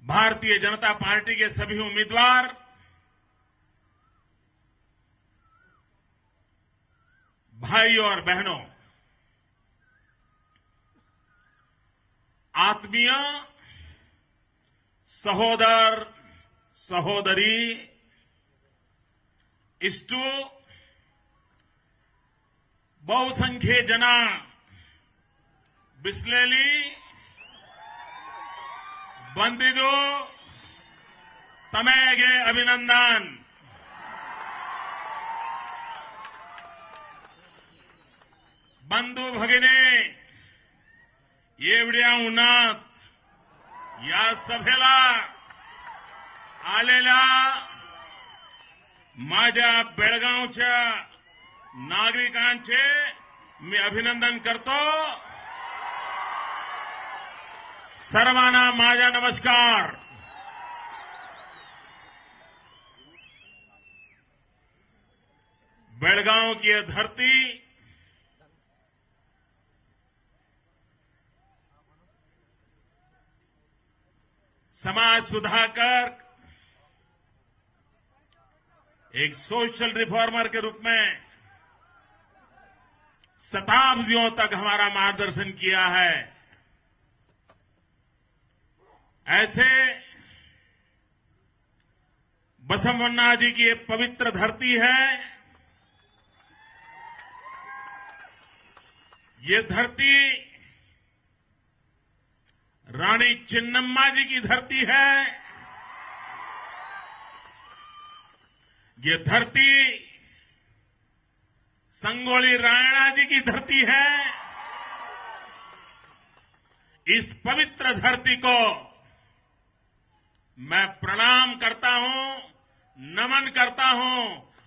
Bharatiya Janata party के सभी उम्मीदवार भाइयों और बहनों, आत्मीय सहोदर सहोदरी, इष्टु बहुसंख्य जना बिस्लेली ಬಂದಿದ್ದು ತಮಗೆ ಅಭಿನಂದನ್. बंधू भगिनी एवढ्या उन्हात या सभेला आलेल्या माझ्या बेळगावच्या नागरिकांचे मी अभिनंदन करतो. सर्वांना माझा नमस्कार. बेळगाव की यह धरती समाज सुधाकर, एक सोशल रिफॉर्मर के रूप में शताब्दियों तक हमारा मार्गदर्शन किया है. ऐसे बसवन्ना जी की एक पवित्र धरती है. ये धरती रानी चिन्नम्मा जी की धरती है. ये धरती संगोली रायणा जी की धरती है. इस पवित्र धरती को मैं प्रणाम करता हूं, नमन करता हूं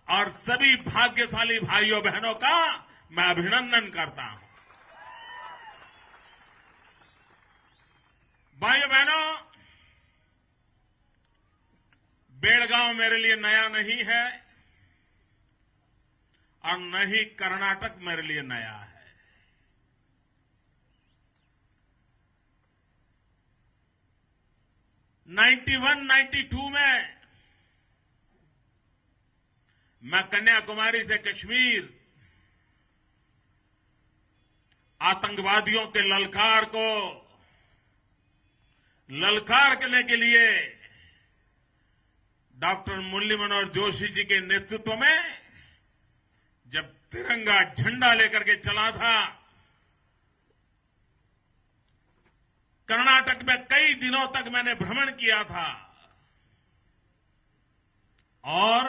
और सभी भाग्यशाली भाइयों बहनों का मैं अभिनंदन करता हूं. भाइयों बहनों, बेळगाव मेरे लिए नया नहीं है और न ही कर्नाटक मेरे लिए नया है. 91-92 में मैं कन्याकुमारी से कश्मीर आतंकवादियों के ललकार करने के लिए डॉक्टर मुरली मनोहर जोशी जी के नेतृत्व में जब तिरंगा झंडा लेकर के चला था, कर्नाटक में कई दिनों तक मैंने भ्रमण किया था और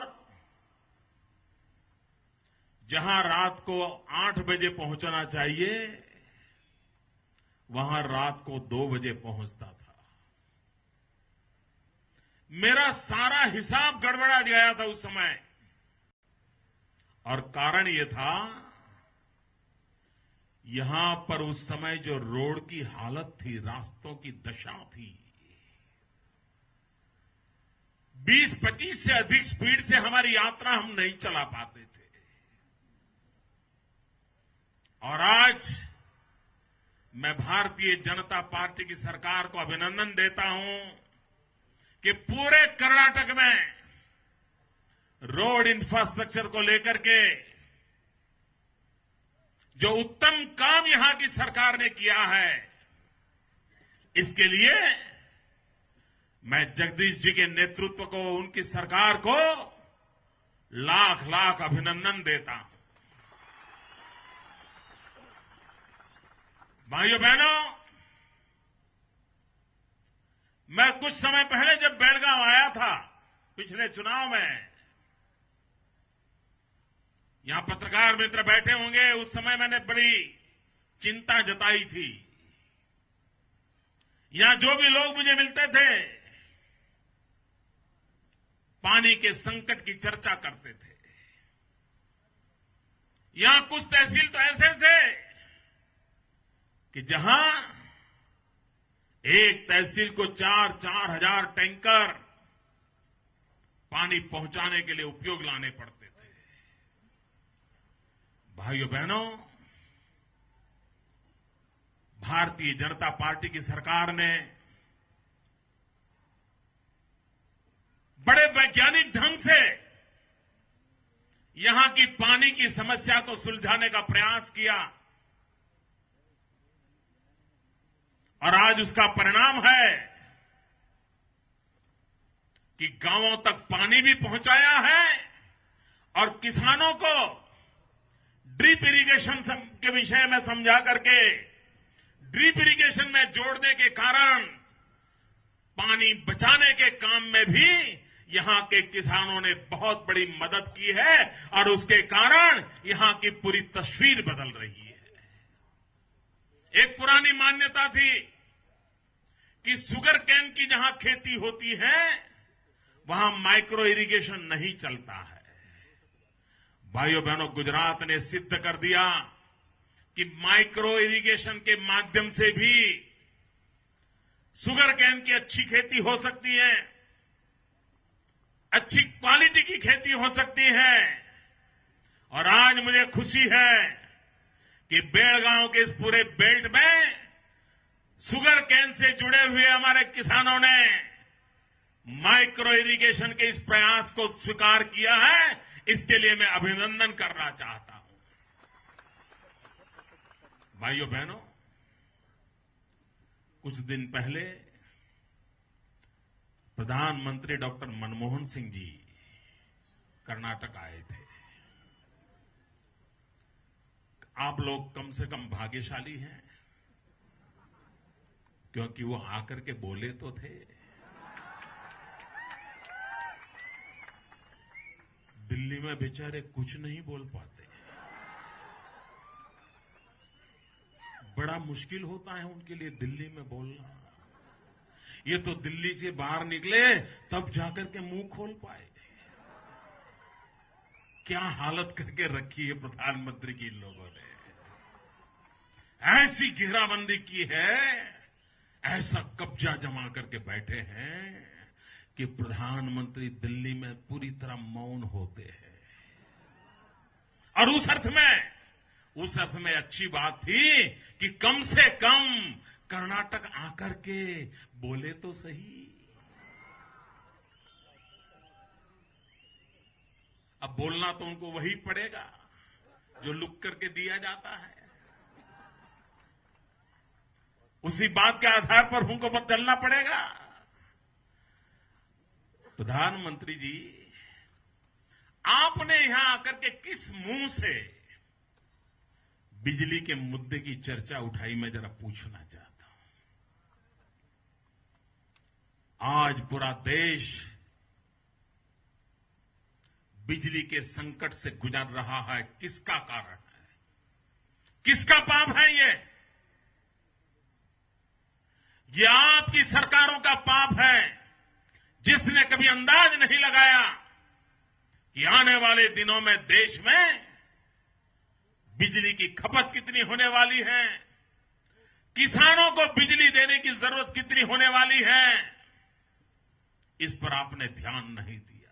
जहां रात को 8 बजे पहुंचना चाहिए वहां रात को 2 बजे पहुंचता था. मेरा सारा हिसाब गड़बड़ा गया था उस समय और कारण यह था, यहां पर उस समय जो रोड की हालत थी, रास्तों की दशा थी, 20-25 से अधिक स्पीड से हमारी यात्रा हम नहीं चला पाते थे. और आज मैं भारतीय जनता पार्टी की सरकार को अभिनंदन देता हूं कि पूरे कर्नाटक में रोड इंफ्रास्ट्रक्चर को लेकर के जो उत्तम काम यहां की सरकार ने किया है, इसके लिए मैं जगदीश जी के नेतृत्व को, उनकी सरकार को लाख लाख अभिनंदन देता हूं. भाइयों बहनों, मैं कुछ समय पहले जब बेळगाव आया था पिछले चुनाव में, यहां पत्रकार मित्र बैठे होंगे, उस समय मैंने बड़ी चिंता जताई थी. यहां जो भी लोग मुझे मिलते थे पानी के संकट की चर्चा करते थे. यहां कुछ तहसील तो ऐसे थे कि जहां एक तहसील को 4-4 हजार टैंकर पानी पहुंचाने के लिए उपयोग लाने पड़ते थे. भाइयों बहनों, भारतीय जनता पार्टी की सरकार ने बड़े वैज्ञानिक ढंग से यहां की पानी की समस्या को सुलझाने का प्रयास किया और आज उसका परिणाम है कि गांवों तक पानी भी पहुंचाया है और किसानों को ड्रिप इरिगेशन के विषय में समझा करके ड्रिप इरिगेशन में जोड़ने के कारण पानी बचाने के काम में भी यहां के किसानों ने बहुत बड़ी मदद की है और उसके कारण यहां की पूरी तस्वीर बदल रही है। एक पुरानी मान्यता थी कि शुगर केन की जहां खेती होती है वहां माइक्रो इरिगेशन नहीं चलता है। भाइयों बहनों, गुजरात ने सिद्ध कर दिया कि माइक्रो इरिगेशन के माध्यम से भी शुगर केन की अच्छी खेती हो सकती है, अच्छी क्वालिटी की खेती हो सकती है। और आज मुझे खुशी है कि बेलगांव के इस पूरे बेल्ट में शुगर केन से जुड़े हुए हमारे किसानों ने माइक्रो इरिगेशन के इस प्रयास को स्वीकार किया है। इसके लिए मैं अभिनंदन करना चाहता हूं। भाइयों बहनों, कुछ दिन पहले प्रधानमंत्री डॉक्टर मनमोहन सिंह जी कर्नाटक आए थे। आप लोग कम से कम भाग्यशाली हैं क्योंकि वो आकर के बोले तो थे। दिल्ली में बेचारे कुछ नहीं बोल पाते, बड़ा मुश्किल होता है उनके लिए दिल्ली में बोलना। ये तो दिल्ली से बाहर निकले तब जाकर के मुंह खोल पाए। क्या हालत करके रखी है प्रधानमंत्री की इन लोगों ने। ऐसी घेराबंदी की है, ऐसा कब्जा जमा करके बैठे हैं कि प्रधानमंत्री दिल्ली में पूरी तरह मौन होते हैं। और उस अर्थ में अच्छी बात थी कि कम से कम कर्नाटक आकर के बोले तो सही। अब बोलना तो उनको वही पड़ेगा जो लुक करके दिया जाता है। उसी बात के आधार पर उनको चलना पड़ेगा। प्रधानमंत्री जी, आपने यहां आकर के किस मुंह से बिजली के मुद्दे की चर्चा उठाई, मैं जरा पूछना चाहता हूं। आज पूरा देश बिजली के संकट से गुजर रहा है। किसका कारण है? किसका पाप है ये आपकी सरकारों का पाप है, जिसने कभी अंदाज नहीं लगाया कि आने वाले दिनों में देश में बिजली की खपत कितनी होने वाली है, किसानों को बिजली देने की जरूरत कितनी होने वाली है। इस पर आपने ध्यान नहीं दिया।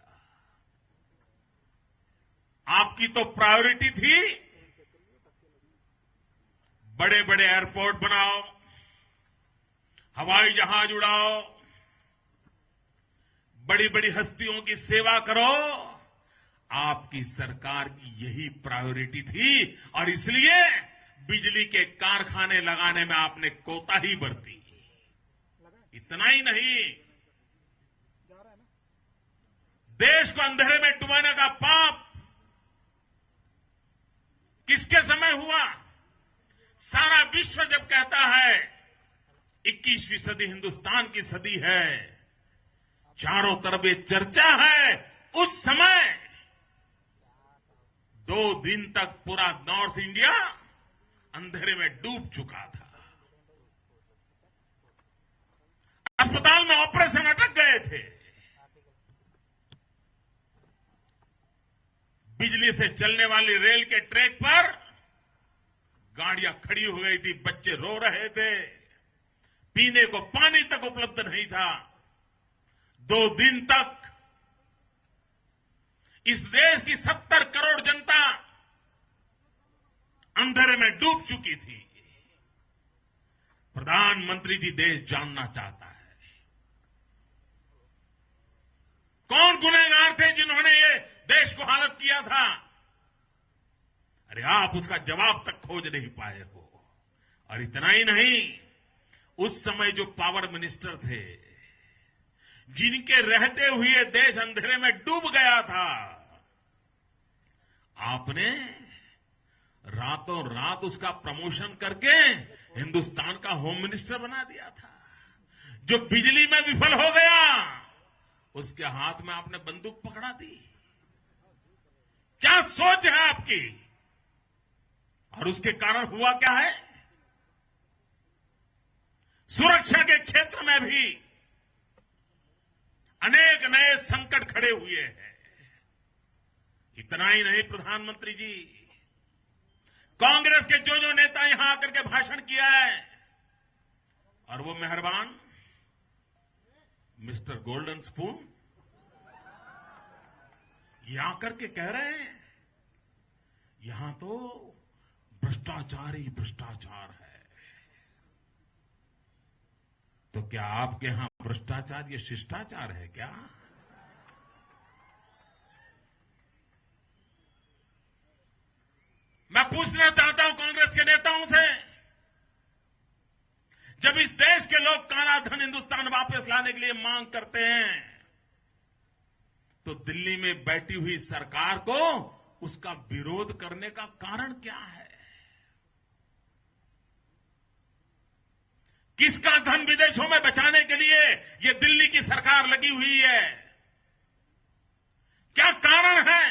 आपकी तो प्रायोरिटी थी बड़े बड़े एयरपोर्ट बनाओ, हवाई जहाज उड़ाओ, बड़ी बड़ी हस्तियों की सेवा करो। आपकी सरकार की यही प्रायोरिटी थी और इसलिए बिजली के कारखाने लगाने में आपने कोताही बरती। इतना ही नहीं, देश को अंधेरे में डुबाने का पाप किसके समय हुआ? सारा विश्व जब कहता है 21वीं सदी हिंदुस्तान की सदी है, चारों तरफ ये चर्चा है, उस समय 2 दिन तक पूरा नॉर्थ इंडिया अंधेरे में डूब चुका था। अस्पताल में ऑपरेशन अटक गए थे। बिजली से चलने वाली रेल के ट्रैक पर गाड़ियां खड़ी हो गई थी, बच्चे रो रहे थे, पीने को पानी तक उपलब्ध नहीं था। 2 दिन तक इस देश की 70 करोड़ जनता अंधेरे में डूब चुकी थी। प्रधानमंत्री जी, देश जानना चाहता है थे जिन्होंने ये देश को हालत किया था? अरे आप उसका जवाब तक खोज नहीं पाए हो। और इतना ही नहीं, उस समय जो पावर मिनिस्टर थे, जिनके रहते हुए देश अंधेरे में डूब गया था, आपने रातों रात उसका प्रमोशन करके हिंदुस्तान का होम मिनिस्टर बना दिया था। जो बिजली में विफल हो गया, उसके हाथ में आपने बंदूक पकड़ा दी। क्या सोच है आपकी? और उसके कारण हुआ क्या है? सुरक्षा के क्षेत्र में भी अनेक नए संकट खड़े हुए हैं। इतना ही नहीं, प्रधानमंत्री जी, कांग्रेस के जो नेता यहां आकर के भाषण किया है, और वो मेहरबान मिस्टर गोल्डन स्पून ये आकर के कह रहे हैं यहां तो भ्रष्टाचार ही भ्रष्टाचार है। तो क्या आपके यहां भ्रष्टाचार ये शिष्टाचार है क्या? मैं पूछना चाहता हूं कांग्रेस के नेताओं से, जब इस देश के लोग काला धन हिंदुस्तान वापस लाने के लिए मांग करते हैं, तो दिल्ली में बैठी हुई सरकार को उसका विरोध करने का कारण क्या है? किसका धन विदेशों में बचाने के लिए ये दिल्ली की सरकार लगी हुई है? क्या कारण है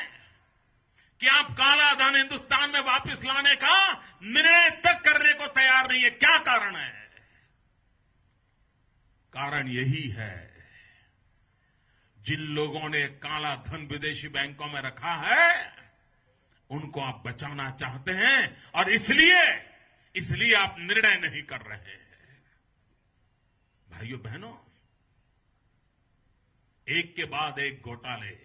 कि आप काला धन हिंदुस्तान में वापस लाने का निर्णय तक करने को तैयार नहीं है? क्या कारण है? कारण यही है, जिन लोगों ने काला धन विदेशी बैंकों में रखा है, उनको आप बचाना चाहते हैं, और इसलिए आप निर्णय नहीं कर रहे हैं। भाइयों बहनों, एक के बाद एक घोटाले।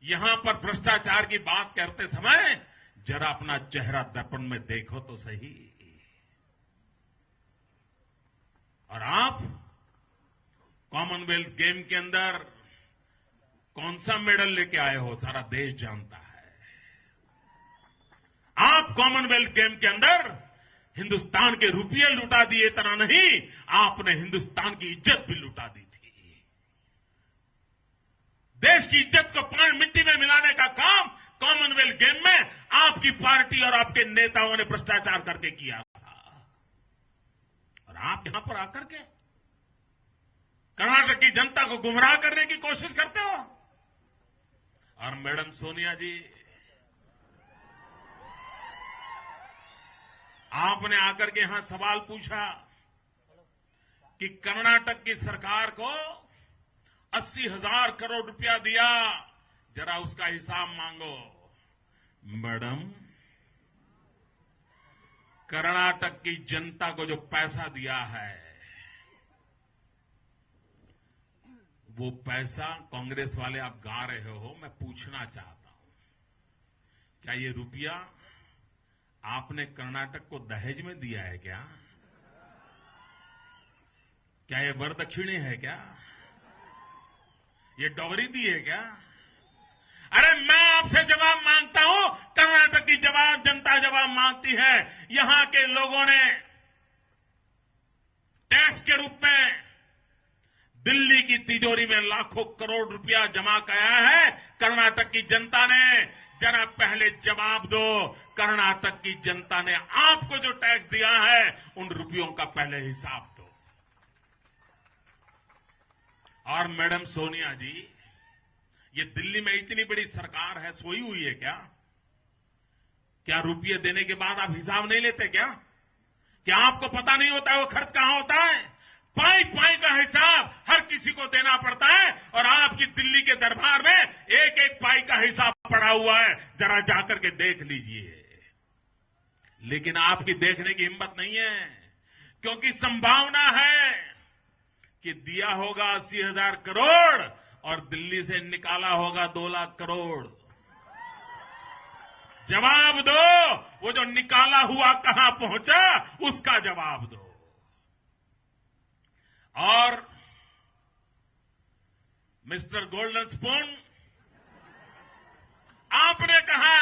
यहां पर भ्रष्टाचार की बात करते समय जरा अपना चेहरा दर्पण में देखो तो सही। और आप कॉमनवेल्थ गेम के अंदर कौन सा मेडल लेके आए हो, सारा देश जानता है। आप कॉमनवेल्थ गेम के अंदर हिंदुस्तान के रुपये लुटा दिए, इतना नहीं, आपने हिंदुस्तान की इज्जत भी लुटा दी थी। देश की इज्जत को मिट्टी में मिलाने का काम कॉमनवेल्थ गेम में आपकी पार्टी और आपके नेताओं ने भ्रष्टाचार करके किया था। और आप यहां पर आकर के कर्नाटक की जनता को गुमराह करने की कोशिश करते हो। और मैडम सोनिया जी, आपने आकर के यहां सवाल पूछा कि कर्नाटक की सरकार को 80,000 करोड़ रुपया दिया, जरा उसका हिसाब मांगो। मैडम, कर्नाटक की जनता को जो पैसा दिया है, वो पैसा कांग्रेस वाले आप गा रहे हो, मैं पूछना चाहता हूं, क्या ये रुपया आपने कर्नाटक को दहेज में दिया है क्या? क्या ये वरदक्षिणे है क्या? ये डॉवरी दी है क्या? अरे मैं आपसे जवाब मांगता हूं, कर्नाटक की जनता जवाब मांगती है। यहां के लोगों ने टैक्स के रूप में दिल्ली की तिजोरी में लाखों करोड़ रुपया जमा कराया है कर्नाटक की जनता ने। जरा पहले जवाब दो, कर्नाटक की जनता ने आपको जो टैक्स दिया है, उन रुपयों का पहले हिसाब दो। और मैडम सोनिया जी, ये दिल्ली में इतनी बड़ी सरकार है, सोई हुई है क्या? क्या रुपये देने के बाद आप हिसाब नहीं लेते क्या? क्या आपको पता नहीं होता है वो खर्च कहां होता है? पाई पाई का हिसाब हर किसी को देना पड़ता है, और आपकी दिल्ली के दरबार में एक एक पाई का हिसाब पड़ा हुआ है, जरा जाकर के देख लीजिए। लेकिन आपकी देखने की हिम्मत नहीं है, क्योंकि संभावना है कि दिया होगा 80,000 करोड़ और दिल्ली से निकाला होगा 2 लाख करोड़। जवाब दो, वो जो निकाला हुआ कहां पहुंचा, उसका जवाब दो। और मिस्टर गोल्डन स्पून, आपने कहा,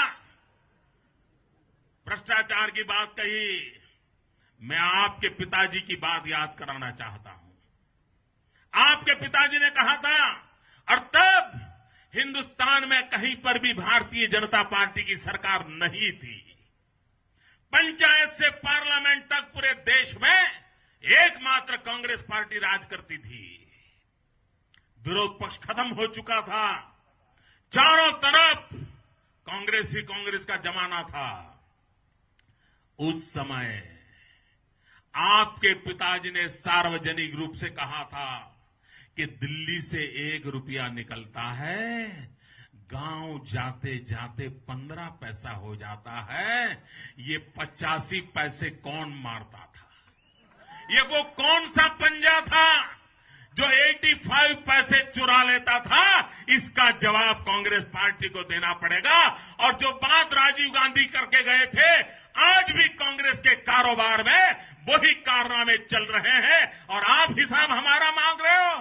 भ्रष्टाचार की बात कही, मैं आपके पिताजी की बात याद कराना चाहता हूं। आपके पिताजी ने कहा था, और तब हिंदुस्तान में कहीं पर भी भारतीय जनता पार्टी की सरकार नहीं थी। पंचायत से पार्लियामेंट तक पूरे देश में एकमात्र कांग्रेस पार्टी राज करती थी। विरोध पक्ष खत्म हो चुका था, चारों तरफ कांग्रेस ही कांग्रेस का जमाना था। उस समय आपके पिताजी ने सार्वजनिक रूप से कहा था कि दिल्ली से 1 रुपया निकलता है, गांव जाते जाते 15 पैसा हो जाता है। ये 85 पैसे कौन मारता था? ये वो कौन सा पंजा था जो 85 पैसे चुरा लेता था? इसका जवाब कांग्रेस पार्टी को देना पड़ेगा। और जो बात राजीव गांधी करके गए थे, आज भी कांग्रेस के कारोबार में वही कारनामे चल रहे हैं, और आप हिसाब हमारा मांग रहे हो।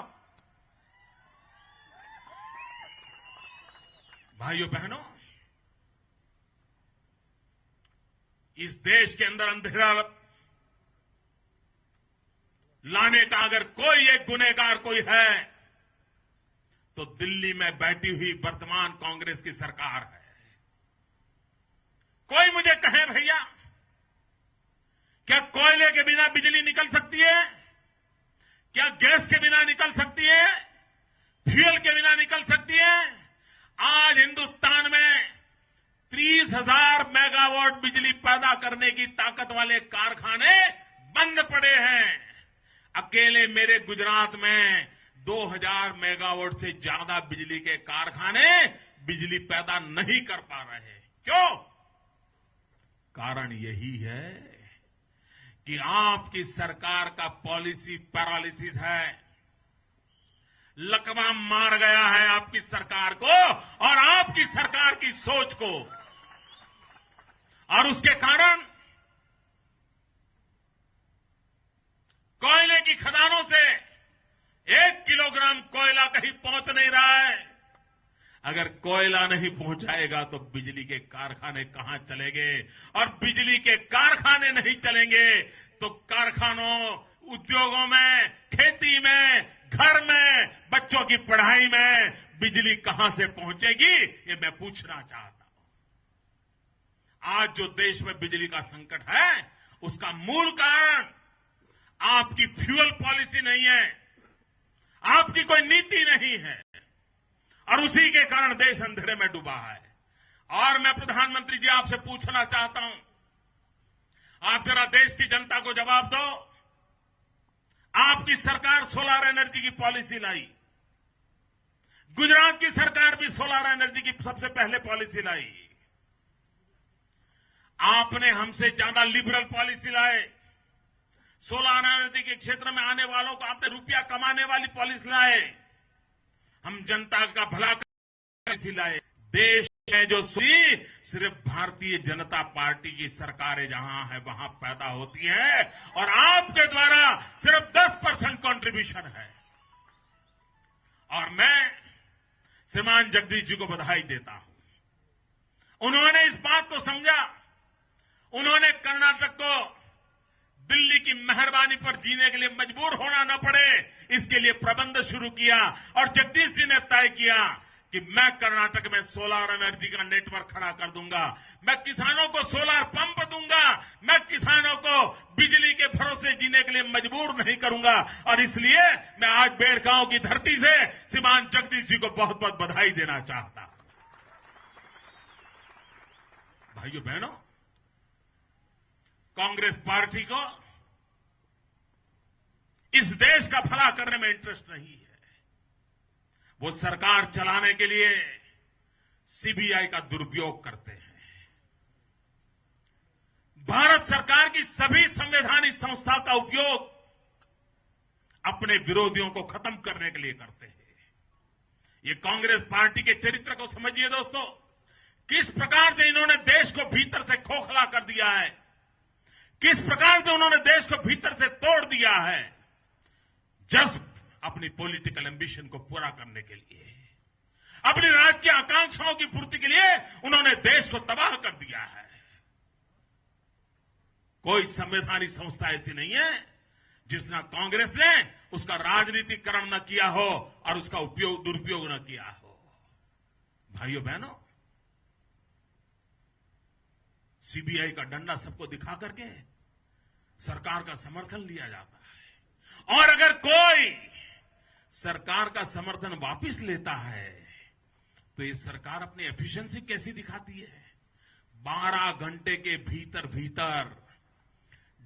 भाइयों बहनों, इस देश के अंदर अंधेरा लाने का अगर कोई एक गुनहगार कोई है, तो दिल्ली में बैठी हुई वर्तमान कांग्रेस की सरकार है। कोई मुझे कहे, भैया क्या कोयले के बिना बिजली निकल सकती है? क्या गैस के बिना निकल सकती है? फ्यूल के बिना निकल सकती है? आज हिंदुस्तान में 30,000 मेगावाट बिजली पैदा करने की ताकत वाले कारखाने बंद पड़े हैं। अकेले मेरे गुजरात में 2,000 मेगावाट से ज्यादा बिजली के कारखाने बिजली पैदा नहीं कर पा रहे। क्यों? कारण यही है कि आपकी सरकार का पॉलिसी पैरालिसिस है। लकवा मार गया है आपकी सरकार को और आपकी सरकार की सोच को, और उसके कारण कोयले की खदानों से 1 किलोग्राम कोयला कहीं पहुंच नहीं रहा है। अगर कोयला नहीं पहुंचाएगा तो बिजली के कारखाने कहां चलेंगे? और बिजली के कारखाने नहीं चलेंगे तो कारखानों, उद्योगों में, खेती में, घर में, बच्चों की पढ़ाई में बिजली कहां से पहुंचेगी? ये मैं पूछना चाहता हूं। आज जो देश में बिजली का संकट है, उसका मूल कारण आपकी फ्यूल पॉलिसी नहीं है, आपकी कोई नीति नहीं है, और उसी के कारण देश अंधेरे में डूबा है। और मैं प्रधानमंत्री जी आपसे पूछना चाहता हूं, आप जरा देश की जनता को जवाब दो। आपकी सरकार सोलर एनर्जी की पॉलिसी लाई, गुजरात की सरकार भी सोलर एनर्जी की सबसे पहले पॉलिसी लाई। आपने हमसे ज्यादा लिबरल पॉलिसी लाए। सोलर एनर्जी के क्षेत्र में आने वालों को आपने रुपया कमाने वाली पॉलिसी लाए। हम जनता का भला पॉलिसी लाए। देश में जो सुई सिर्फ भारतीय जनता पार्टी की सरकारें जहां है वहां पैदा होती है, और आपके द्वारा सिर्फ 10% कंट्रीब्यूशन है। और मैं श्रीमान जगदीश जी को बधाई देता हूं। उन्होंने इस बात को समझा। उन्होंने कर्नाटक को दिल्ली की मेहरबानी पर जीने के लिए मजबूर होना न पड़े, इसके लिए प्रबंध शुरू किया। और जगदीश जी ने तय किया कि मैं कर्नाटक में सोलर एनर्जी का नेटवर्क खड़ा कर दूंगा, मैं किसानों को सोलर पंप दूंगा, मैं किसानों को बिजली के भरोसे जीने के लिए मजबूर नहीं करूंगा। और इसलिए मैं आज बेड़गांव की धरती से श्रीमान जगदीश जी को बहुत बहुत बधाई देना चाहता हूं। भाइयों बहनों, कांग्रेस पार्टी को इस देश का भला करने में इंटरेस्ट नहीं है। वो सरकार चलाने के लिए सीबीआई का दुरुपयोग करते हैं। भारत सरकार की सभी संवैधानिक संस्था का उपयोग अपने विरोधियों को खत्म करने के लिए करते हैं। ये कांग्रेस पार्टी के चरित्र को समझिए दोस्तों, किस प्रकार से इन्होंने देश को भीतर से खोखला कर दिया है, किस प्रकार से उन्होंने देश को भीतर से तोड़ दिया है। जस्ट अपनी पॉलिटिकल एम्बिशन को पूरा करने के लिए, अपनी राजकीय आकांक्षाओं की पूर्ति के लिए उन्होंने देश को तबाह कर दिया है। कोई संवैधानिक संस्था ऐसी नहीं है जिसने कांग्रेस ने उसका राजनीतिकरण न किया हो और उसका दुरुपयोग न किया हो। भाइयों बहनों, सीबीआई का डंडा सबको दिखा करके सरकार का समर्थन लिया जाता है, और अगर कोई सरकार का समर्थन वापस लेता है तो ये सरकार अपनी एफिशिएंसी कैसी दिखाती है। 12 घंटे के भीतर भीतर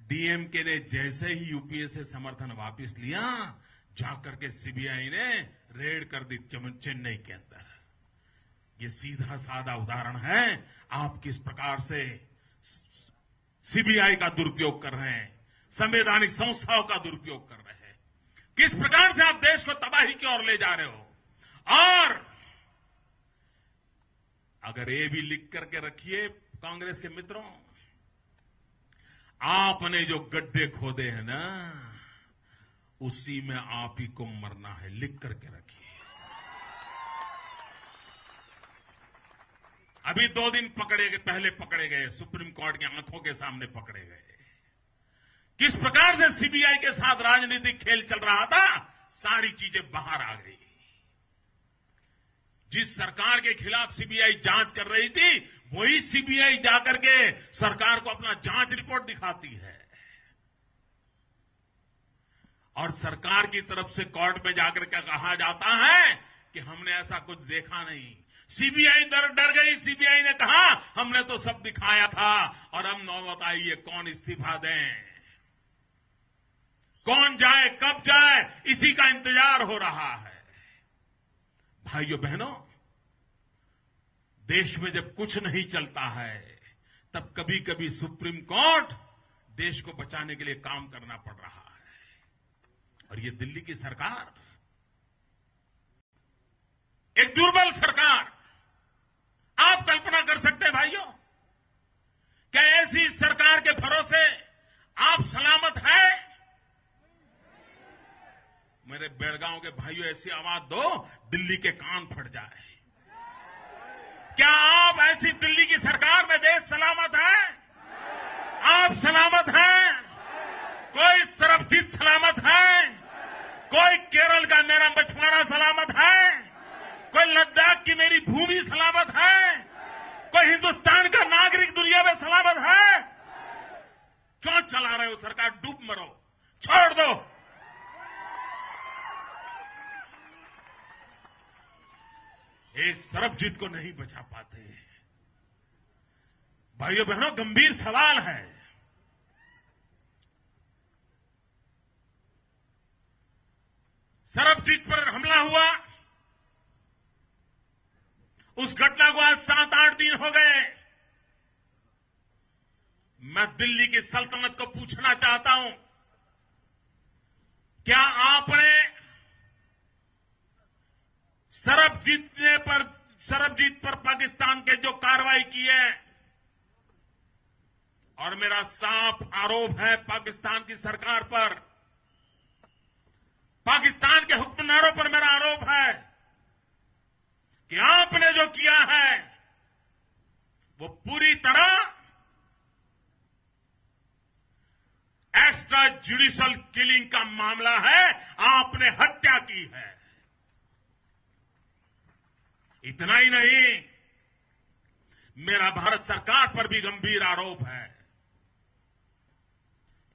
डीएमके ने जैसे ही यूपीए से समर्थन वापस लिया, जाकर के सीबीआई ने रेड कर दी चेन्नई के अंदर। ये सीधा साधा उदाहरण है आप किस प्रकार से सीबीआई का दुरुपयोग कर रहे हैं, संवैधानिक संस्थाओं का दुरुपयोग कर रहे हैं, किस प्रकार से आप देश को तबाही की ओर ले जा रहे हो। और अगर ये भी लिख करके रखिए कांग्रेस के मित्रों, आपने जो गड्ढे खोदे हैं ना, उसी में आप ही को मरना है, लिख करके रखिए। अभी 2 दिन पहले पकड़े गए, सुप्रीम कोर्ट की आंखों के सामने पकड़े गए। किस प्रकार से सीबीआई के साथ राजनीतिक खेल चल रहा था, सारी चीजें बाहर आ गई। जिस सरकार के खिलाफ सीबीआई जांच कर रही थी, वही सीबीआई जाकर के सरकार को अपना जांच रिपोर्ट दिखाती है, और सरकार की तरफ से कोर्ट में जाकर के कहा जाता है कि हमने ऐसा कुछ देखा नहीं। सीबीआई डर गई। सीबीआई ने कहा हमने तो सब दिखाया था, और हम नौबत आई है कौन इस्तीफा दें, कौन जाए, कब जाए, इसी का इंतजार हो रहा है। भाइयों बहनों, देश में जब कुछ नहीं चलता है तब कभी कभी सुप्रीम कोर्ट देश को बचाने के लिए काम करना पड़ रहा है। और ये दिल्ली की सरकार एक दुर्बल सरकार, आप कल्पना कर सकते हैं भाइयों, क्या ऐसी सरकार के भरोसे आप सलामत हैं? मेरे बेलगांव के भाइयों, ऐसी आवाज दो दिल्ली के कान फट जाए। क्या आप ऐसी दिल्ली की सरकार में देश सलामत है? आप सलामत हैं? कोई सरबजीत सलामत है? कोई केरल का मेरा मछुआरा सलामत है? कोई लद्दाख की मेरी भूमि सलामत है? कोई हिंदुस्तान का नागरिक दुनिया में सलामत है? क्यों चला रहे हो सरकार? डूब मरो, छोड़ दो। एक सरबजीत को नहीं बचा पाते। भाइयों बहनों, गंभीर सवाल है। सरबजीत पर हमला हुआ, उस घटना को आज 7-8 दिन हो गए। मैं दिल्ली की सल्तनत को पूछना चाहता हूं, क्या आपने सरबजीत पर पाकिस्तान के जो कार्रवाई की है, और मेरा साफ आरोप है पाकिस्तान की सरकार पर, पाकिस्तान के हुक्मरानों पर मेरा आरोप है कि आपने जो किया है वो पूरी तरह एक्स्ट्रा जुडिशियल किलिंग का मामला है। आपने हत्या की है। इतना ही नहीं, मेरा भारत सरकार पर भी गंभीर आरोप है।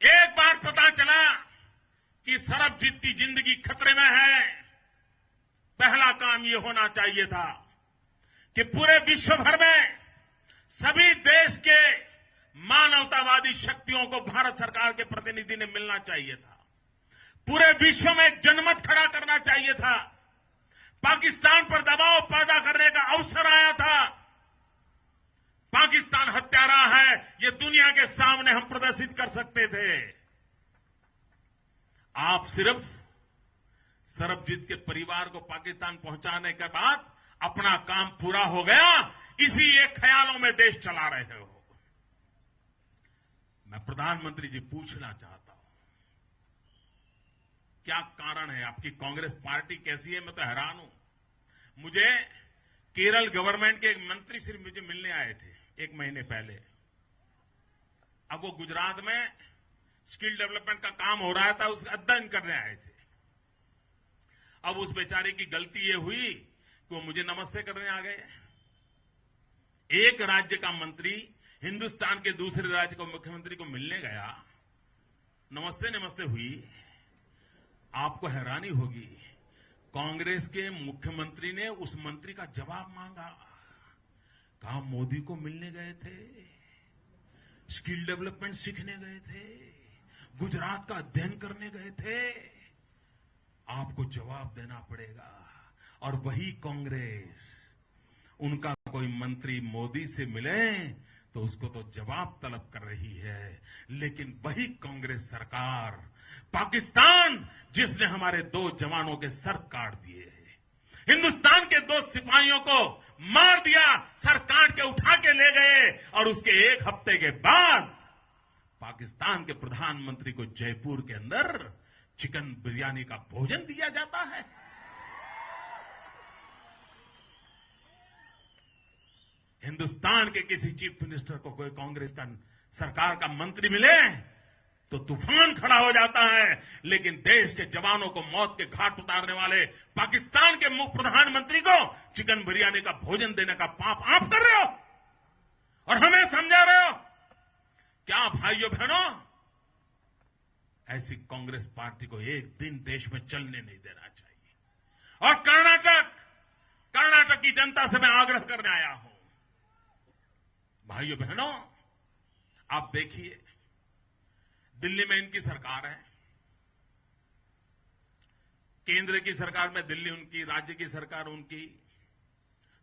एक बार पता चला कि सरबजीत की जिंदगी खतरे में है, पहला काम यह होना चाहिए था कि पूरे विश्व भर में सभी देश के मानवतावादी शक्तियों को भारत सरकार के प्रतिनिधि ने मिलना चाहिए था। पूरे विश्व में एक जनमत खड़ा करना चाहिए था। पाकिस्तान पर दबाव पैदा करने का अवसर आया था। पाकिस्तान हत्यारा है, ये दुनिया के सामने हम प्रदर्शित कर सकते थे। आप सिर्फ सरबजीत के परिवार को पाकिस्तान पहुंचाने के बाद अपना काम पूरा हो गया, इसी एक ख्यालों में देश चला रहे हो। मैं प्रधानमंत्री जी पूछना चाहता हूं, क्या कारण है? आपकी कांग्रेस पार्टी कैसी है? मैं तो हैरान हूं। मुझे केरल गवर्नमेंट के एक मंत्री सिर्फ मुझे मिलने आए थे 1 महीने पहले। अब वो गुजरात में स्किल डेवलपमेंट का काम हो रहा था, उसका अध्ययन करने आए थे। अब उस बेचारे की गलती ये हुई कि वो मुझे नमस्ते करने आ गए। एक राज्य का मंत्री हिंदुस्तान के दूसरे राज्य को मुख्यमंत्री को मिलने गया, नमस्ते नमस्ते हुई। आपको हैरानी होगी, कांग्रेस के मुख्यमंत्री ने उस मंत्री का जवाब मांगा। कहा मोदी को मिलने गए थे, स्किल डेवलपमेंट सीखने गए थे, गुजरात का अध्ययन करने गए थे, आपको जवाब देना पड़ेगा। और वही कांग्रेस, उनका कोई मंत्री मोदी से मिले तो उसको तो जवाब तलब कर रही है, लेकिन वही कांग्रेस सरकार पाकिस्तान, जिसने हमारे 2 जवानों के सर काट दिए, हिंदुस्तान के 2 सिपाहियों को मार दिया, सर काट के उठा के ले गए, और उसके 1 हफ्ते के बाद पाकिस्तान के प्रधानमंत्री को जयपुर के अंदर चिकन बिरयानी का भोजन दिया जाता है। हिंदुस्तान के किसी चीफ मिनिस्टर को कोई कांग्रेस का सरकार का मंत्री मिले तो तूफान खड़ा हो जाता है, लेकिन देश के जवानों को मौत के घाट उतारने वाले पाकिस्तान के प्रधानमंत्री को चिकन बिरयानी का भोजन देने का पाप आप कर रहे हो और हमें समझा रहे हो। क्या भाइयों बहनों, ऐसी कांग्रेस पार्टी को एक दिन देश में चलने नहीं देना चाहिए। और कर्नाटक की जनता से मैं आग्रह करने आया हूं, भाइयों बहनों, आप देखिए, दिल्ली में इनकी सरकार है, केंद्र की सरकार में दिल्ली उनकी, राज्य की सरकार उनकी,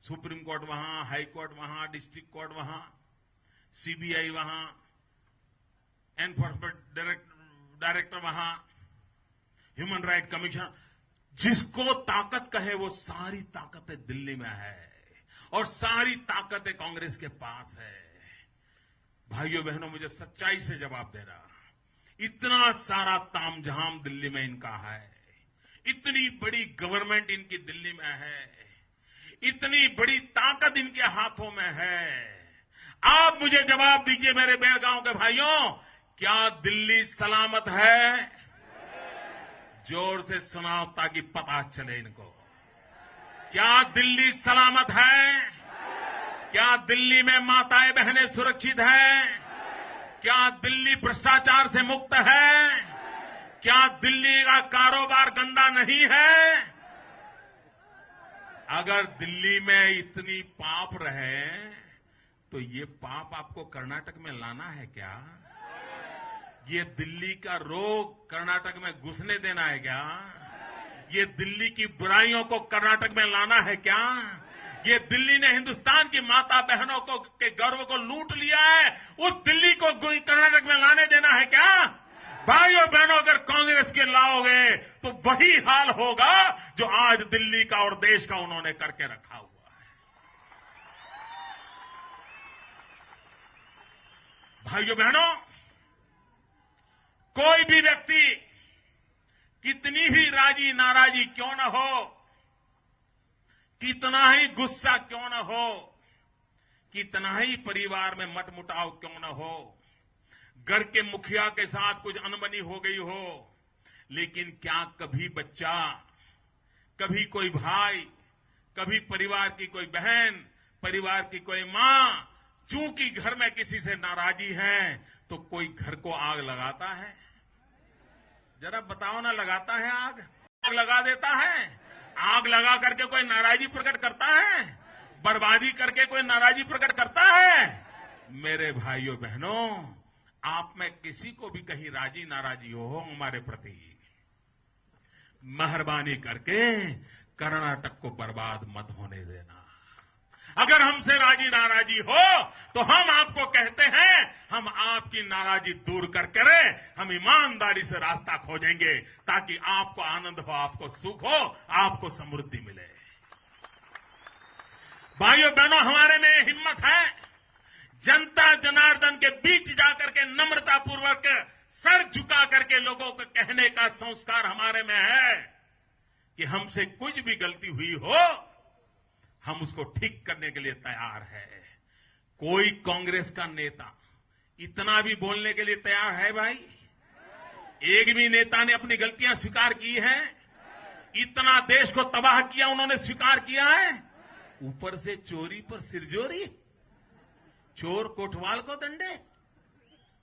सुप्रीम कोर्ट वहां, हाई कोर्ट वहां, डिस्ट्रिक्ट कोर्ट वहां, सीबीआई वहां, एनफोर्समेंट डायरेक्टर वहां, ह्यूमन राइट कमीशन, जिसको ताकत कहे वो सारी ताकतें दिल्ली में है और सारी ताकतें कांग्रेस के पास है। भाइयों बहनों, मुझे सच्चाई से जवाब देना, इतना सारा तामझाम दिल्ली में इनका है, इतनी बड़ी गवर्नमेंट इनकी दिल्ली में है, इतनी बड़ी ताकत इनके हाथों में है। आप मुझे जवाब दीजिए मेरे बेलगांव के भाइयों, क्या दिल्ली सलामत है? जोर से सुनाओ ताकि पता चले इनको। क्या दिल्ली सलामत है? क्या दिल्ली में माताएं बहनें सुरक्षित हैं? क्या दिल्ली भ्रष्टाचार से मुक्त है? क्या दिल्ली का कारोबार गंदा नहीं है? अगर दिल्ली में इतनी पाप रहे तो ये पाप आपको कर्नाटक में लाना है क्या? ये दिल्ली का रोग कर्नाटक में घुसने देना है क्या? ये दिल्ली की बुराइयों को कर्नाटक में लाना है क्या? ये दिल्ली ने हिंदुस्तान की माता बहनों को के गर्व को लूट लिया है, उस दिल्ली को कर्नाटक में लाने देना है क्या? भाइयों बहनों, अगर कांग्रेस के लाओगे तो वही हाल होगा जो आज दिल्ली का और देश का उन्होंने करके रखा हुआ है। भाइयों बहनों, कोई भी व्यक्ति कितनी ही राजी नाराजी क्यों न हो, कितना ही गुस्सा क्यों न हो, कितना ही परिवार में मतमुटाव क्यों न हो, घर के मुखिया के साथ कुछ अनबनी हो गई हो, लेकिन क्या कभी बच्चा, कभी कोई भाई, कभी परिवार की कोई बहन, परिवार की कोई मां, चूंकि घर में किसी से नाराजी है तो कोई घर को आग लगाता है? जरा बताओ ना, लगाता है आग? आग लगा देता है? आग लगा करके कोई नाराजी प्रकट करता है? बर्बादी करके कोई नाराजी प्रकट करता है? मेरे भाइयों बहनों, आप में किसी को भी कहीं राजी नाराजी हो हमारे प्रति, मेहरबानी करके कर्नाटक को बर्बाद मत होने देना। अगर हमसे राजी नाराजी हो तो हम आपको कहते हैं, हम आपकी नाराजी दूर कर करें, हम ईमानदारी से रास्ता खोजेंगे ताकि आपको आनंद हो, आपको सुख हो, आपको समृद्धि मिले। भाइयों बहनों, हमारे में हिम्मत है जनता जनार्दन के बीच जाकर के नम्रतापूर्वक सर झुका करके लोगों को कहने का संस्कार हमारे में है कि हमसे कुछ भी गलती हुई हो, हम उसको ठीक करने के लिए तैयार है। कोई कांग्रेस का नेता इतना भी बोलने के लिए तैयार है भाई? एक भी नेता ने अपनी गलतियां स्वीकार की है? इतना देश को तबाह किया उन्होंने स्वीकार किया है? ऊपर से चोरी पर सिरजोरी, चोर कोतवाल को दंडे,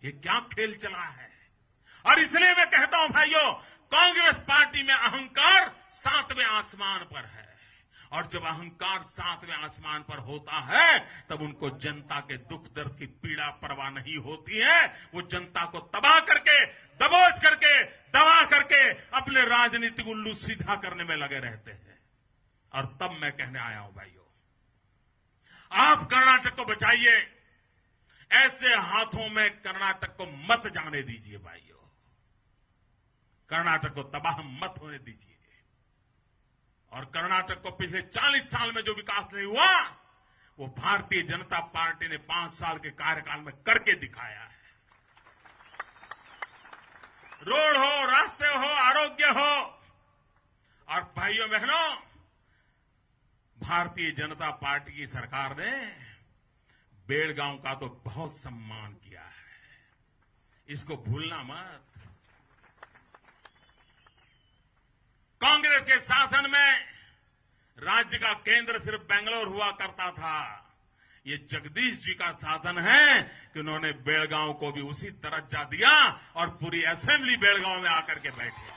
ये क्या खेल चला है? और इसलिए मैं कहता हूं भाइयों, कांग्रेस पार्टी में अहंकार 7वें आसमान पर है, और जब अहंकार 7वें आसमान पर होता है तब उनको जनता के दुख दर्द की पीड़ा परवाह नहीं होती है। वो जनता को तबाह करके, दबोच करके, दबा करके अपने राजनीतिक उल्लू सीधा करने में लगे रहते हैं। और तब मैं कहने आया हूं भाइयों, आप कर्नाटक को बचाइए, ऐसे हाथों में कर्नाटक को मत जाने दीजिए भाइयों, कर्नाटक को तबाह मत होने दीजिए। और कर्नाटक को पिछले 40 साल में जो विकास नहीं हुआ, वो भारतीय जनता पार्टी ने 5 साल के कार्यकाल में करके दिखाया है। रोड हो, रास्ते हो, आरोग्य हो। और भाइयों बहनों, भारतीय जनता पार्टी की सरकार ने बेलगांव का तो बहुत सम्मान किया है, इसको भूलना मत। कांग्रेस के शासन में राज्य का केंद्र सिर्फ बेंगलोर हुआ करता था। ये जगदीश जी का शासन है कि उन्होंने बेलगांव को भी उसी दर्जा दिया और पूरी असेंबली बेलगांव में आकर के बैठे।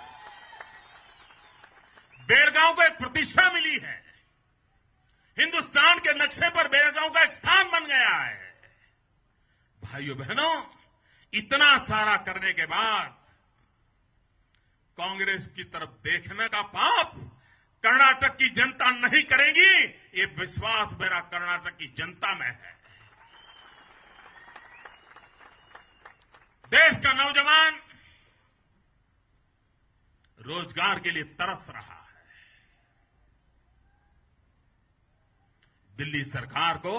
बेलगांव को एक प्रतिष्ठा मिली है, हिंदुस्तान के नक्शे पर बेलगांव का एक स्थान बन गया है। भाइयों बहनों, इतना सारा करने के बाद कांग्रेस की तरफ देखने का पाप कर्नाटक की जनता नहीं करेगी, ये विश्वास मेरा कर्नाटक की जनता में है। देश का नौजवान रोजगार के लिए तरस रहा है। दिल्ली सरकार को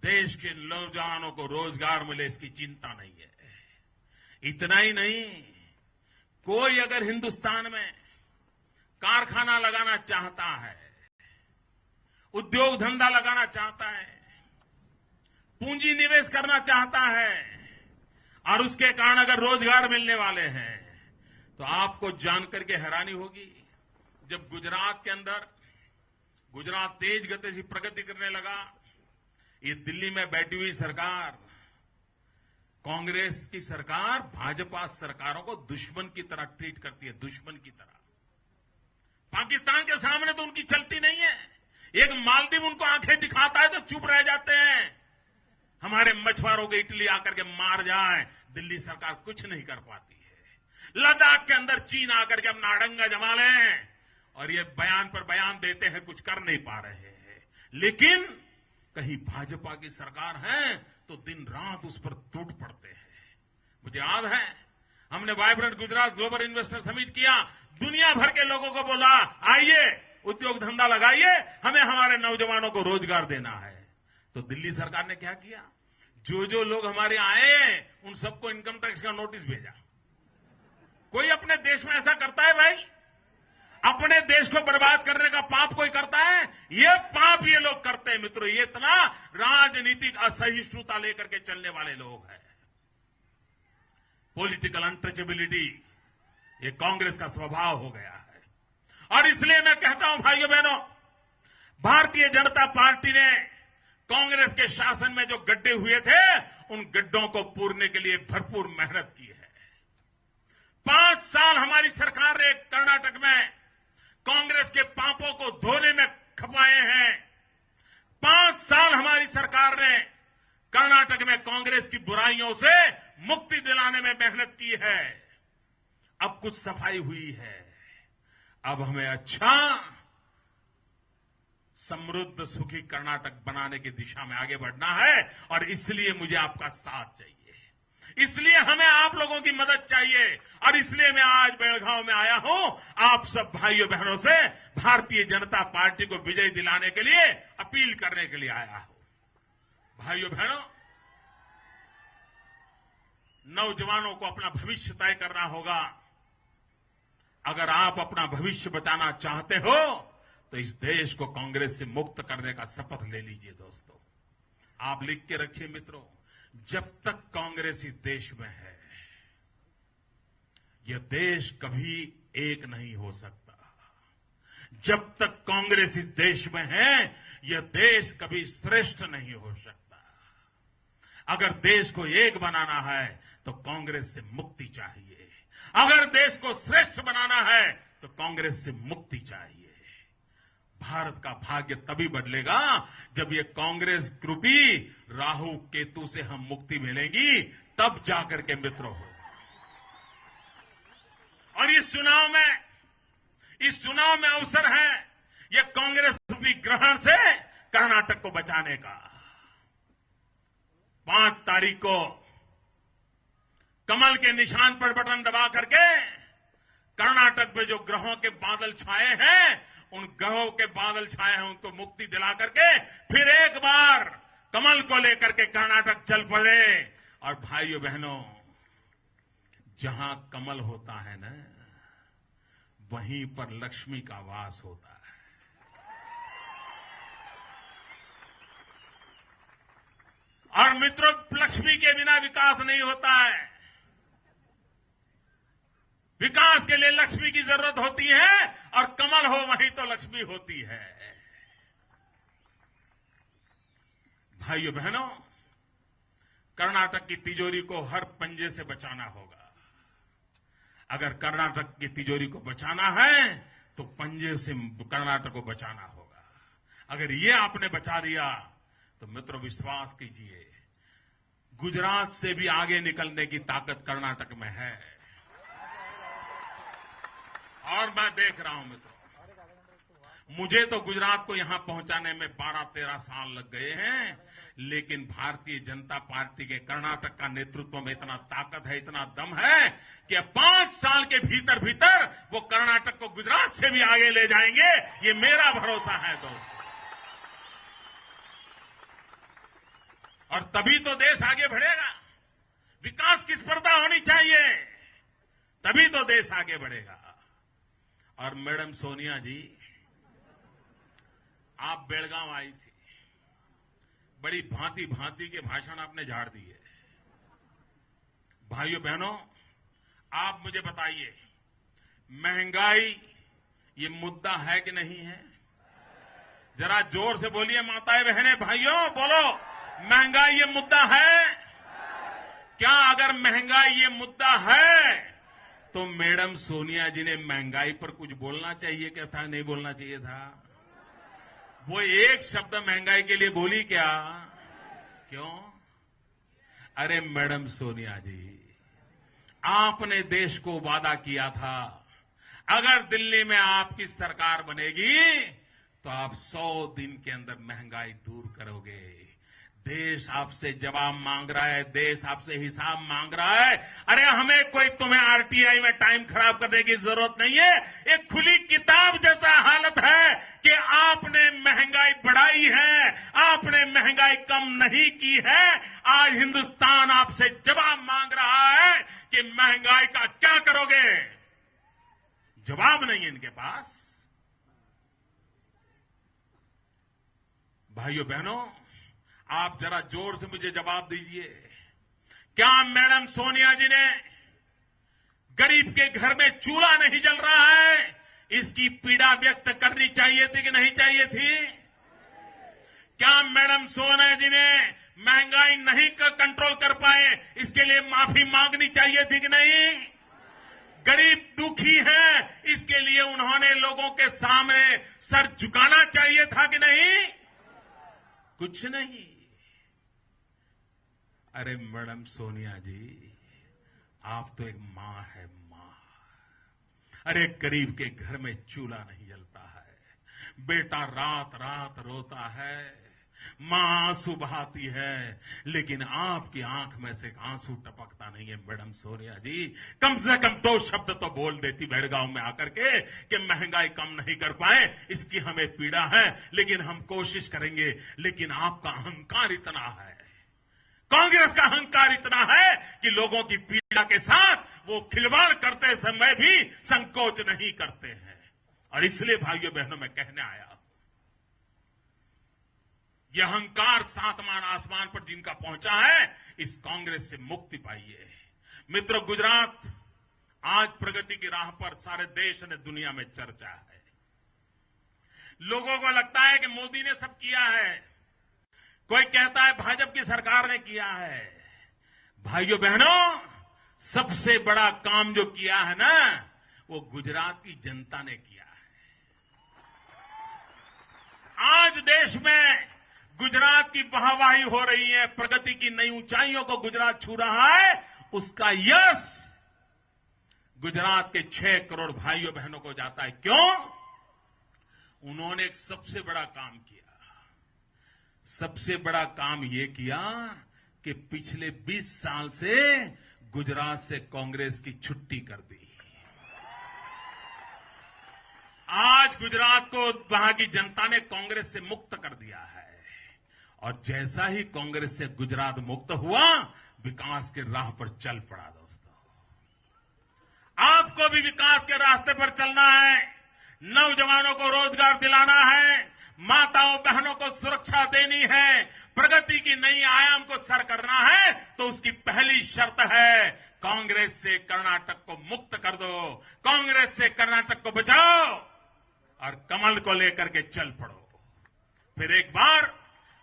देश के नौजवानों को रोजगार मिले इसकी चिंता नहीं है। इतना ही नहीं, कोई अगर हिंदुस्तान में कारखाना लगाना चाहता है, उद्योग धंधा लगाना चाहता है, पूंजी निवेश करना चाहता है, और उसके कारण अगर रोजगार मिलने वाले हैं, तो आपको जानकर के हैरानी होगी, जब गुजरात के अंदर गुजरात तेज गति से प्रगति करने लगा, ये दिल्ली में बैठी हुई सरकार, कांग्रेस की सरकार भाजपा सरकारों को दुश्मन की तरह ट्रीट करती है, दुश्मन की तरह। पाकिस्तान के सामने तो उनकी चलती नहीं है। एक मालदीव उनको आंखें दिखाता है तो चुप रह जाते हैं। हमारे मछुआरों को इटली आकर के मार जाए, दिल्ली सरकार कुछ नहीं कर पाती है। लद्दाख के अंदर चीन आकर के अपना अड़ंगा जमा लें, और ये बयान पर बयान देते हैं, कुछ कर नहीं पा रहे हैं। लेकिन कहीं भाजपा की सरकार है तो दिन रात उस पर टूट पड़ते हैं। मुझे याद है, हमने vibrant Gujarat global investor summit किया, दुनिया भर के लोगों को बोला, आइए उद्योग धंधा लगाइए, हमें हमारे नौजवानों को रोजगार देना है। तो दिल्ली सरकार ने क्या किया, जो लोग हमारे आए उन सबको इनकम टैक्स का नोटिस भेजा। कोई अपने देश में ऐसा करता है भाई? अपने देश को बर्बाद करने का पाप कोई करता है? ये पाप ये लोग करते हैं मित्रों। ये इतना राजनीतिक असहिष्णुता लेकर के चलने वाले लोग हैं। पॉलिटिकल अनटचेबिलिटी ये कांग्रेस का स्वभाव हो गया है। और इसलिए मैं कहता हूं भाइयों बहनों, भारतीय जनता पार्टी ने कांग्रेस के शासन में जो गड्ढे हुए थे, उन गड्ढों को पूरने के लिए भरपूर मेहनत की है। 5 साल हमारी सरकार ने कर्नाटक में कांग्रेस के पापों को धोने में खपाए हैं। 5 साल हमारी सरकार ने कर्नाटक में कांग्रेस की बुराइयों से मुक्ति दिलाने में मेहनत की है। अब कुछ सफाई हुई है। अब हमें अच्छा समृद्ध सुखी कर्नाटक बनाने की दिशा में आगे बढ़ना है, और इसलिए मुझे आपका साथ चाहिए, इसलिए हमें आप लोगों की मदद चाहिए, और इसलिए मैं आज बेलगांव में आया हूं, आप सब भाइयों बहनों से भारतीय जनता पार्टी को विजय दिलाने के लिए अपील करने के लिए आया हूं। भाइयों बहनों, नौजवानों को अपना भविष्य तय करना होगा। अगर आप अपना भविष्य बचाना चाहते हो तो इस देश को कांग्रेस से मुक्त करने का शपथ ले लीजिए दोस्तों। आप लिख के रखिए मित्रों, जब तक कांग्रेस इस देश में है यह देश कभी एक नहीं हो सकता। जब तक कांग्रेस इस देश में है यह देश कभी श्रेष्ठ नहीं हो सकता। अगर देश को एक बनाना है तो कांग्रेस से मुक्ति चाहिए। अगर देश को श्रेष्ठ बनाना है तो कांग्रेस से मुक्ति चाहिए। भारत का भाग्य तभी बदलेगा जब ये कांग्रेस रूपी राहु केतु से हम मुक्ति मिलेगी, तब जाकर के मित्रों हो। और इस चुनाव में अवसर है ये कांग्रेस रूपी ग्रहण से कर्नाटक को बचाने का। 5 तारीख को कमल के निशान पर बटन दबा करके कर्नाटक में जो ग्रहों के बादल छाए हैं, उन ग्रहों के बादल छाए हैं उनको मुक्ति दिला करके फिर एक बार कमल को लेकर के कर्नाटक चल पड़े। और भाइयों बहनों, जहां कमल होता है ना, वहीं पर लक्ष्मी का वास होता है। और मित्रों, लक्ष्मी के बिना विकास नहीं होता है। विकास के लिए लक्ष्मी की जरूरत होती है और कमल हो वहीं तो लक्ष्मी होती है। भाइयों बहनों, कर्नाटक की तिजोरी को हर पंजे से बचाना होगा। अगर कर्नाटक की तिजोरी को बचाना है तो पंजे से कर्नाटक को बचाना होगा। अगर ये आपने बचा लिया तो मित्रों विश्वास कीजिए, गुजरात से भी आगे निकलने की ताकत कर्नाटक में है। और मैं देख रहा हूं मित्रों, मुझे तो गुजरात को यहां पहुंचाने में 12-13 साल लग गए हैं, लेकिन भारतीय जनता पार्टी के कर्नाटक का नेतृत्व में इतना ताकत है, इतना दम है कि अब 5 साल के भीतर भीतर वो कर्नाटक को गुजरात से भी आगे ले जाएंगे। ये मेरा भरोसा है दोस्तों। और तभी तो देश आगे बढ़ेगा। विकास की स्पर्धा होनी चाहिए, तभी तो देश आगे बढ़ेगा। और मैडम सोनिया जी, आप बेलगांव आई थी, बड़ी भांति भांति के भाषण आपने झाड़ दिए। भाइयों बहनों, आप मुझे बताइए, महंगाई ये मुद्दा है कि नहीं है? जरा जोर से बोलिए माताएं बहनें भाइयों, बोलो, महंगाई ये मुद्दा है क्या? अगर महंगाई ये मुद्दा है तो मैडम सोनिया जी ने महंगाई पर कुछ बोलना चाहिए क्या था? नहीं बोलना चाहिए था? वो एक शब्द महंगाई के लिए बोली क्या? क्यों? अरे मैडम सोनिया जी, आपने देश को वादा किया था, अगर दिल्ली में आपकी सरकार बनेगी तो आप 100 दिन के अंदर महंगाई दूर करोगे। देश आपसे जवाब मांग रहा है, देश आपसे हिसाब मांग रहा है। अरे हमें कोई तुम्हें आरटीआई में टाइम खराब करने की जरूरत नहीं है। एक खुली किताब जैसा हालत है कि आपने महंगाई बढ़ाई है, आपने महंगाई कम नहीं की है। आज हिंदुस्तान आपसे जवाब मांग रहा है कि महंगाई का क्या करोगे? जवाब नहीं है इनके पास। भाइयों बहनों, आप जरा जोर से मुझे जवाब दीजिए, क्या मैडम सोनिया जी ने गरीब के घर में चूल्हा नहीं जल रहा है, इसकी पीड़ा व्यक्त करनी चाहिए थी कि नहीं चाहिए थी? क्या मैडम सोनिया जी ने महंगाई नहीं कंट्रोल कर पाए, इसके लिए माफी मांगनी चाहिए थी कि नहीं? गरीब दुखी है, इसके लिए उन्होंने लोगों के सामने सर झुकाना चाहिए था कि नहीं? कुछ नहीं। अरे मैडम सोनिया जी, आप तो एक मां है, मां। अरे गरीब के घर में चूल्हा नहीं जलता है, बेटा रात रात रोता है, मां आंसू बहाती है, लेकिन आपकी आंख में से आंसू टपकता नहीं है। मैडम सोनिया जी, कम से कम 2 शब्द तो बोल देती बेलगांव में आकर के कि महंगाई कम नहीं कर पाए, इसकी हमें पीड़ा है, लेकिन हम कोशिश करेंगे। लेकिन आपका अहंकार इतना है, कांग्रेस का अहंकार इतना है कि लोगों की पीड़ा के साथ वो खिलवाड़ करते समय भी संकोच नहीं करते हैं। और इसलिए भाइयों बहनों मैं कहने आया हूं, यह अहंकार सातवां आसमान पर जिनका पहुंचा है, इस कांग्रेस से मुक्ति पाइए। मित्रों, गुजरात आज प्रगति की राह पर सारे देश ने दुनिया में चर्चा है। लोगों को लगता है कि मोदी ने सब किया है, कोई कहता है भाजपा की सरकार ने किया है। भाइयों बहनों, सबसे बड़ा काम जो किया है ना, वो गुजरात की जनता ने किया है। आज देश में गुजरात की वाहवाही हो रही है, प्रगति की नई ऊंचाइयों को गुजरात छू रहा है। उसका यश गुजरात के 6 करोड़ भाइयों बहनों को जाता है। क्यों? उन्होंने एक सबसे बड़ा काम किया। सबसे बड़ा काम यह किया कि पिछले 20 साल से गुजरात से कांग्रेस की छुट्टी कर दी। आज गुजरात को वहां की जनता ने कांग्रेस से मुक्त कर दिया है। और जैसा ही कांग्रेस से गुजरात मुक्त हुआ, विकास के राह पर चल पड़ा। दोस्तों, आपको भी विकास के रास्ते पर चलना है। नौजवानों को रोजगार दिलाना है, माताओं बहनों को सुरक्षा देनी है, प्रगति की नई आयाम को सर करना है, तो उसकी पहली शर्त है कांग्रेस से कर्नाटक को मुक्त कर दो, कांग्रेस से कर्नाटक को बचाओ और कमल को लेकर के चल पड़ो। फिर एक बार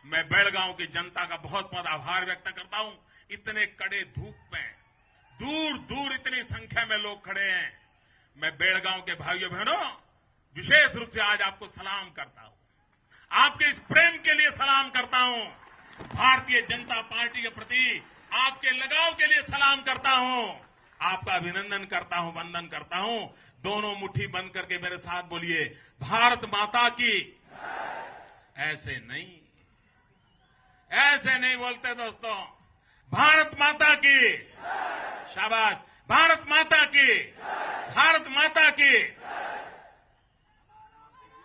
मैं बेलगांव की जनता का बहुत बहुत आभार व्यक्त करता हूं। इतने कड़े धूप में दूर दूर इतनी संख्या में लोग खड़े हैं। मैं बेलगांव के भाइयों बहनों विशेष रूप से आज आपको सलाम करता हूं, आपके इस प्रेम के लिए सलाम करता हूं, भारतीय जनता पार्टी के प्रति आपके लगाव के लिए सलाम करता हूं, आपका अभिनंदन करता हूं, वंदन करता हूं। दोनों मुट्ठी बंद करके मेरे साथ बोलिए, भारत माता की। ऐसे नहीं बोलते दोस्तों, भारत माता की। शाबाश, भारत माता की, भारत माता की।